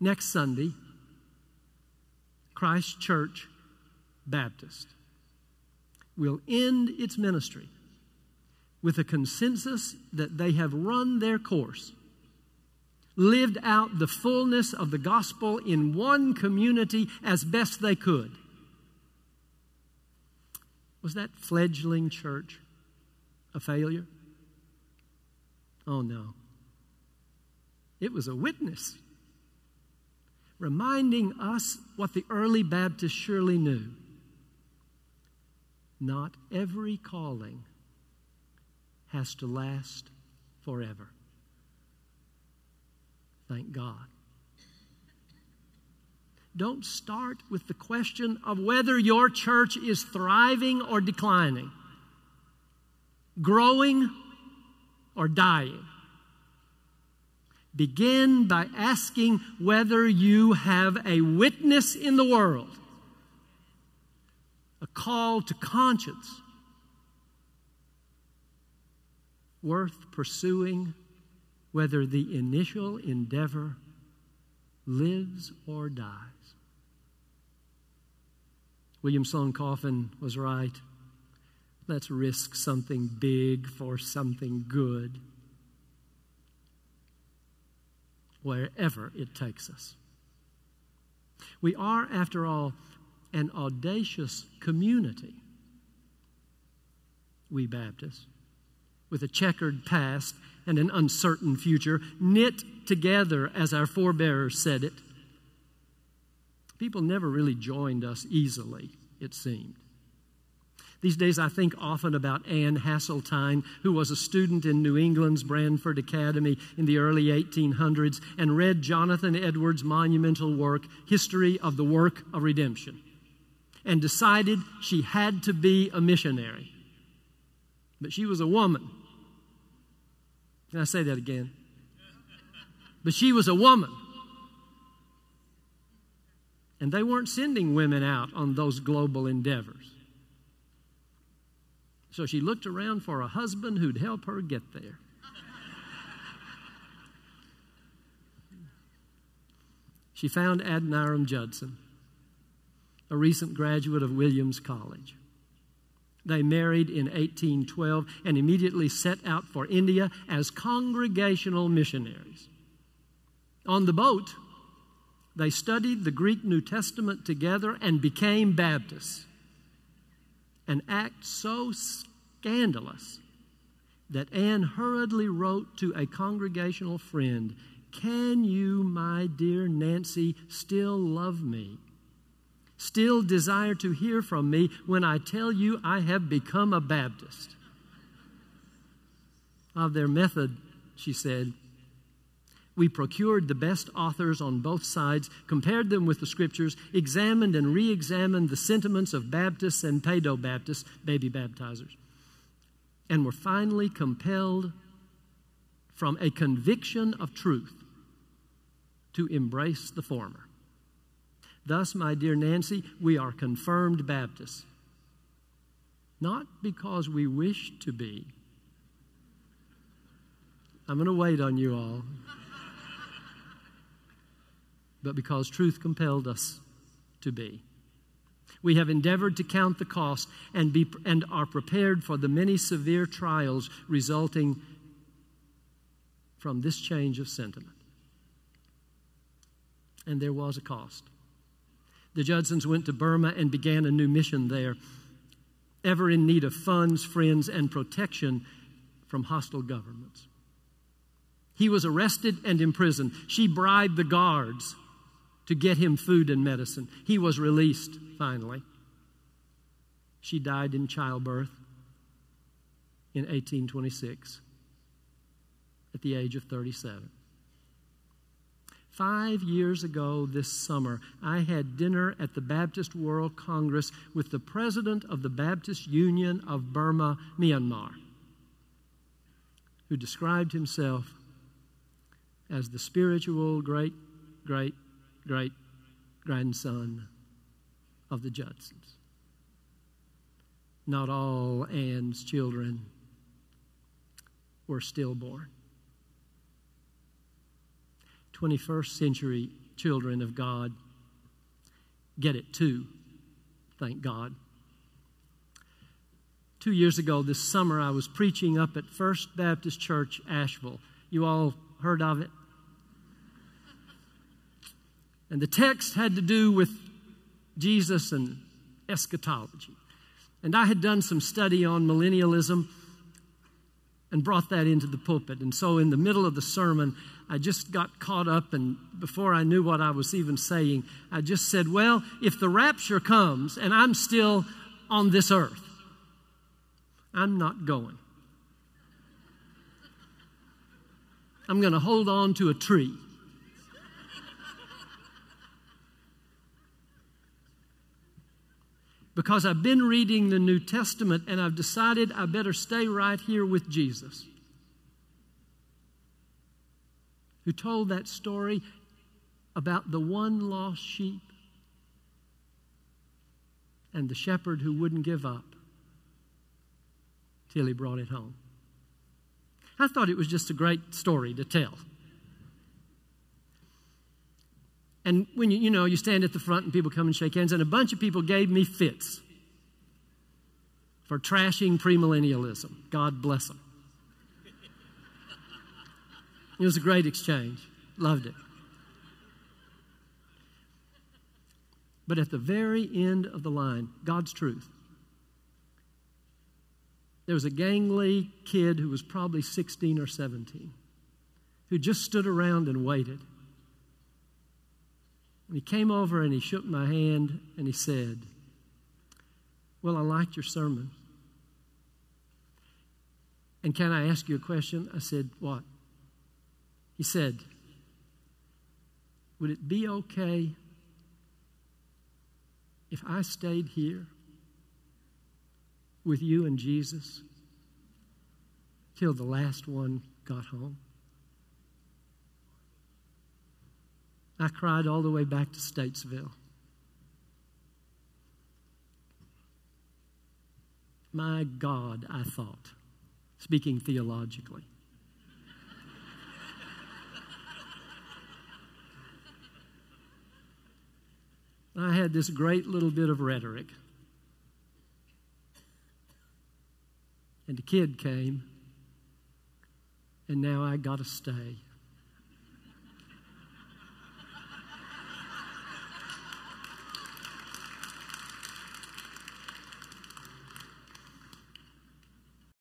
next Sunday, Christ Church Baptist will end its ministry with a consensus that they have run their course, lived out the fullness of the gospel in one community as best they could. Was that fledgling church a failure? Oh no. It was a witness, reminding us what the early Baptists surely knew. Not every calling has to last forever. Thank God. Don't start with the question of whether your church is thriving or declining, growing or dying. Begin by asking whether you have a witness in the world, a call to conscience worth pursuing, whether the initial endeavor lives or dies. William Sloane Coffin was right. Let's risk something big for something good, wherever it takes us. We are, after all, an audacious community, we Baptists, with a checkered past and an uncertain future, knit together as our forebears said it. People never really joined us easily, it seemed. These days I think often about Anne Hasseltine, who was a student in New England's Branford Academy in the early 1800s and read Jonathan Edwards' monumental work, History of the Work of Redemption, and decided she had to be a missionary. But she was a woman. Can I say that again? But she was a woman. And they weren't sending women out on those global endeavors. So she looked around for a husband who'd help her get there. She found Adoniram Judson, a recent graduate of Williams College. They married in 1812 and immediately set out for India as congregational missionaries. On the boat, they studied the Greek New Testament together and became Baptists. An act so scandalous that Anne hurriedly wrote to a congregational friend, "Can you, my dear Nancy, still love me? Still desire to hear from me when I tell you I have become a Baptist?" Of their method, she said, "We procured the best authors on both sides, compared them with the Scriptures, examined and re-examined the sentiments of Baptists and Paedo-Baptists, baby baptizers, and were finally compelled from a conviction of truth to embrace the former. Thus, my dear Nancy, we are confirmed Baptists, not because we wish to be." I'm going to wait on you all. But because truth compelled us to be. We have endeavored to count the cost and are prepared for the many severe trials resulting from this change of sentiment. And there was a cost. The Judsons went to Burma and began a new mission there, ever in need of funds, friends, and protection from hostile governments. He was arrested and imprisoned. She bribed the guards to get him food and medicine. He was released, finally. She died in childbirth in 1826 at the age of 37. 5 years ago this summer, I had dinner at the Baptist World Congress with the president of the Baptist Union of Burma, Myanmar, who described himself as the spiritual great-great-great-grandson of the Judsons. Not all Anne's children were stillborn. 21st century children of God get it too, thank God. 2 years ago this summer, I was preaching up at First Baptist Church, Asheville. You all heard of it? And the text had to do with Jesus and eschatology. And I had done some study on millennialism and brought that into the pulpit. And so in the middle of the sermon, I just got caught up, and before I knew what I was even saying, I just said, well, if the rapture comes and I'm still on this earth, I'm not going. I'm going to hold on to a tree. Because I've been reading the New Testament and I've decided I better stay right here with Jesus, who told that story about the one lost sheep and the shepherd who wouldn't give up till he brought it home. I thought it was just a great story to tell. And when you stand at the front and people come and shake hands, and a bunch of people gave me fits for trashing premillennialism. God bless them. It was a great exchange. Loved it. But at the very end of the line, God's truth, there was a gangly kid who was probably 16 or 17 who just stood around and waited. And he came over and he shook my hand and he said, well, I liked your sermon. And can I ask you a question? I said, what? He said, would it be okay if I stayed here with you and Jesus till the last one got home? I cried all the way back to Statesville. My God, I thought, speaking theologically, I had this great little bit of rhetoric. And the kid came, and now I got to stay.